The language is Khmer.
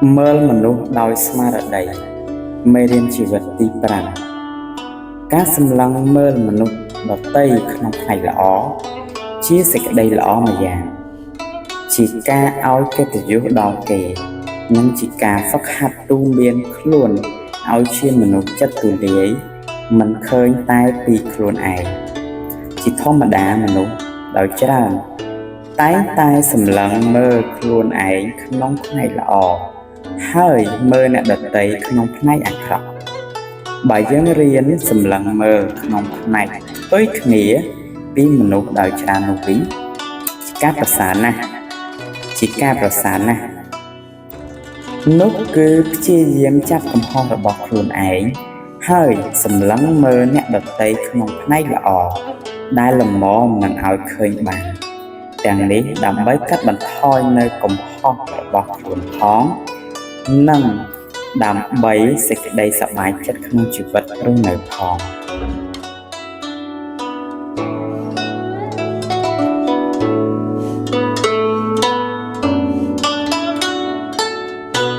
មើលមនុស្សដោយស្មារតីមេរៀនជីវិតទី5ការសម្លឹងមើលមនុស្សដទៃក្នុងផ្នែកល្អជាសេចក្តីល្អម្យ៉ាងជាការឲ្យកិត្តិយសដល់គេនិងជាការហ្វឹកហាត់ទូន្មានខ្លួនឲ្យជាមនុស្សចិត្តទូលាយមិនឃើញតែពីខ្លួនឯងជាធម្មតាមនុស្សដោយច្រើនតែងតែសម្លឹងមើលខ្លួនឯងក្នុងផ្នែកល្អហើយមើលអ្នកដទៃក្នុងផ្នែកអាក្រក់បើយើងរៀនសម្លឹងមើលក្នុងផ្នែកផ្ទុយគ្នាពីមនុស្សដោយច្រើននោះវិញជាការប្រសើរណាស់នោះគឺព្យាយាមចាប់កំហុសរបស់ខ្លួនឯងហើយសម្លឹងមើលអ្នកដទៃក្នុងផ្នែកល្អដែលល្មមមិនឲ្យឃើញបានទាំងនេះដើម្បីកាត់បន្ថយនៅកំហុសរបស់ខ្លួនផងនិងដើម្បីសេចក្តីសប្បាយចិត្តក្នុងជីវិតរស់នៅផង